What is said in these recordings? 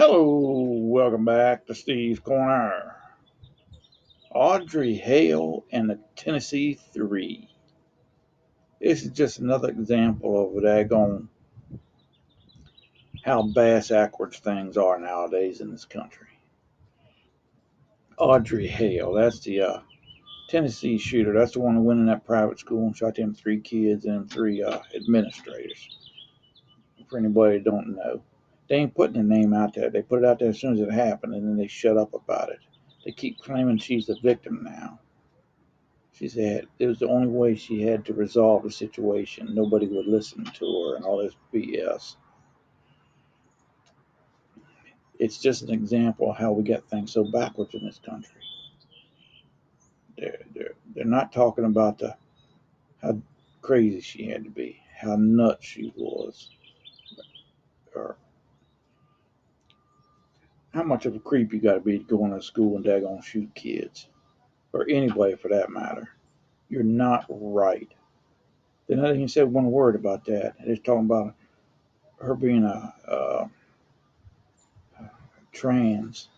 Hello, welcome back to Steve's Corner. Audrey Hale and the Tennessee Three. This is just another example of daggone how bass backwards things are nowadays in this country. Audrey Hale, that's the Tennessee shooter. That's the one who went in that private school and shot them three kids and them three administrators. For anybody that don't know, they ain't putting their name out there. They put it out there as soon as it happened, and then they shut up about it. They keep claiming she's the victim now. She said it was the only way she had to resolve the situation. Nobody would listen to her and all this BS. It's just an example of how we get things so backwards in this country. They're not talking about how crazy she had to be, how nuts she was, or how much of a creep you got to be going to school and daggone shoot kids, or anybody for that matter. You're not right. They not even said one word about that. They're talking about her being a trans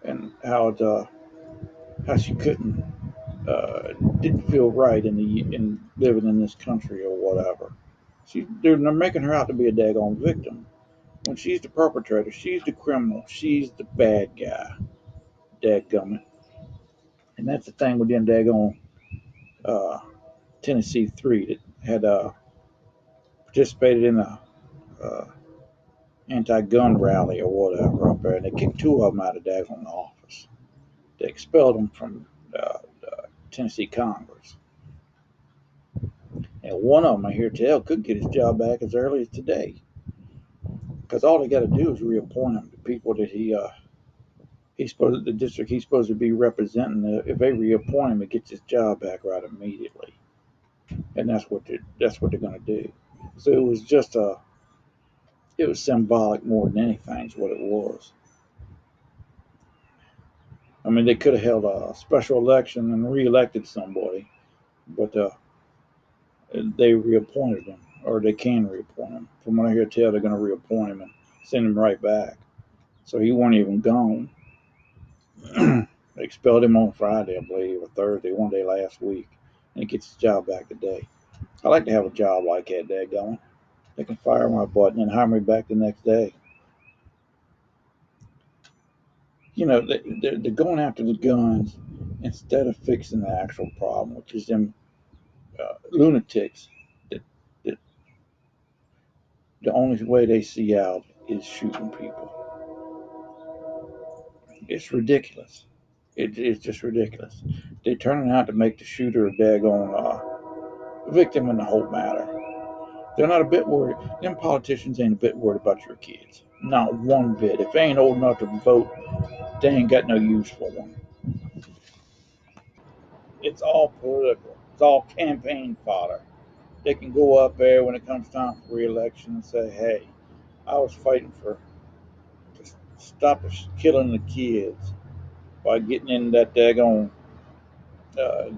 and how she couldn't didn't feel right in living in this country or whatever. They're making her out to be a daggone victim when she's the perpetrator, she's the criminal, she's the bad guy, dadgummit. And that's the thing with them daggone uh, Tennessee Three that had participated in a uh, anti-gun rally or whatever up there, and they kicked two of them out of daggone office. They expelled them from Tennessee Congress. And one of them, I hear tell, could get his job back as early as today. Because all they got to do is reappoint him to people that he's supposed the district he's supposed to be representing. If they reappoint him, he gets his job back right immediately. And that's what they're going to do. So it was symbolic more than anything. Is what it was. I mean, they could have held a special election and reelected somebody, but they reappointed him, or they can reappoint him. From what I hear tell, they're going to reappoint him and send him right back. So he wasn't even gone. They expelled him on Friday, I believe, or Thursday, one day last week, and he gets his job back today. I like to have a job like that going. They can fire my butt and then hire me back the next day. You know, they're going after the guns instead of fixing the actual problem, which is them lunatics that, that the only way they see out is shooting people. It's ridiculous. It's just ridiculous. They're turning out to make the shooter a daggone victim in the whole matter. They're not a bit worried. Them politicians ain't a bit worried about your kids. Not one bit. If they ain't old enough to vote, they ain't got no use for them. It's all political. It's all campaign fodder. They can go up there when it comes time for re-election and say, "Hey, I was fighting to stop us killing the kids by getting in that daggone uh,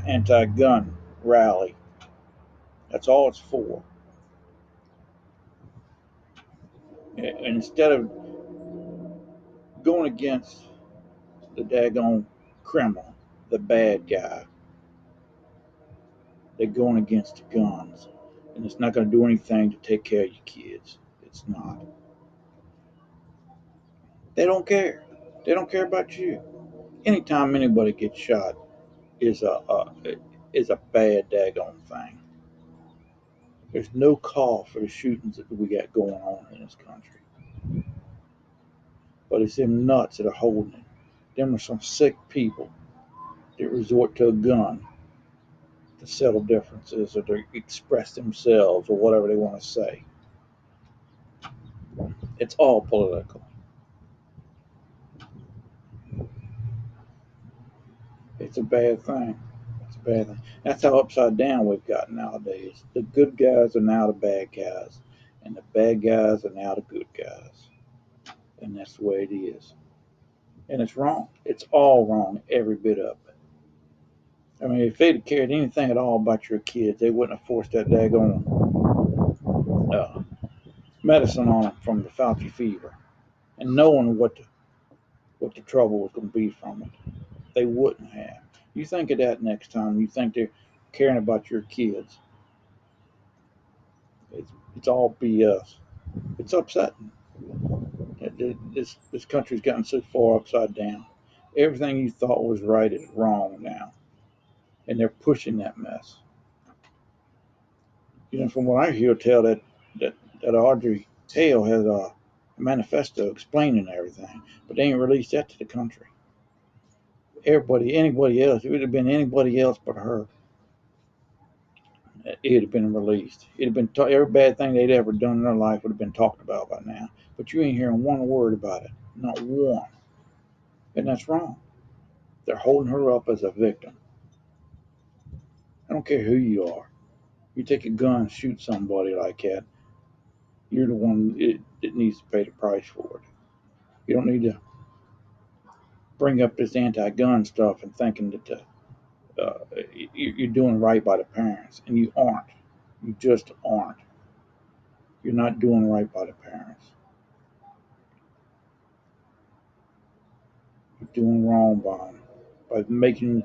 anti-gun rally." That's all it's for. And instead of going against the daggone criminal, the bad guy, they're going against the guns. And it's not going to do anything to take care of your kids. It's not. They don't care. They don't care about you. Anytime anybody gets shot is a bad daggone thing. There's no call for the shootings that we got going on in this country. But it's them nuts that are holding it. Them are some sick people that resort to a gun to settle differences or to express themselves or whatever they want to say. It's all political. It's a bad thing. It's a bad thing. That's how upside down we've gotten nowadays. The good guys are now the bad guys, and the bad guys are now the good guys. And that's the way it is. And it's wrong. It's all wrong, every bit of it. I mean, if they'd cared anything at all about your kids, they wouldn't have forced that daggone uh, medicine on them from the Fauci fever, and knowing what the trouble was going to be from it. They wouldn't have. You think of that next time. You think they're caring about your kids. It's all BS. It's upsetting. This country's gotten so far upside down. Everything you thought was right is wrong now, and they're pushing that mess. From what I hear, tell that that Audrey Hale has a manifesto explaining everything, but they ain't released that to the country. Anybody else, it would have been anybody else but her. It'd have been released. It'd have been every bad thing they'd ever done in their life would have been talked about by now. But you ain't hearing one word about it, not one, and that's wrong. They're holding her up as a victim. I don't care who you are. You take a gun and shoot somebody like that, you're the one that needs to pay the price for it. You don't need to bring up this anti-gun stuff and thinking that you're doing right by the parents, and you aren't. You just aren't. You're not doing right by the parents. You're doing wrong by them by making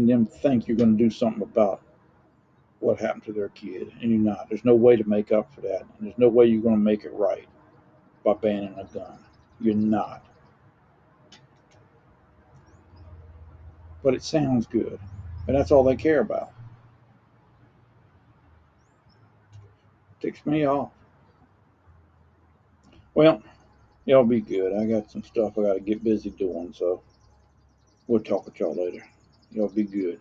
them think you're going to do something about what happened to their kid, and you're not. There's no way to make up for that, and there's no way you're going to make it right by banning a gun. You're not. But it sounds good, and that's all they care about. Ticks me off. Well, y'all be good. I got some stuff I got to get busy doing, so we'll talk with y'all later. Y'all be good.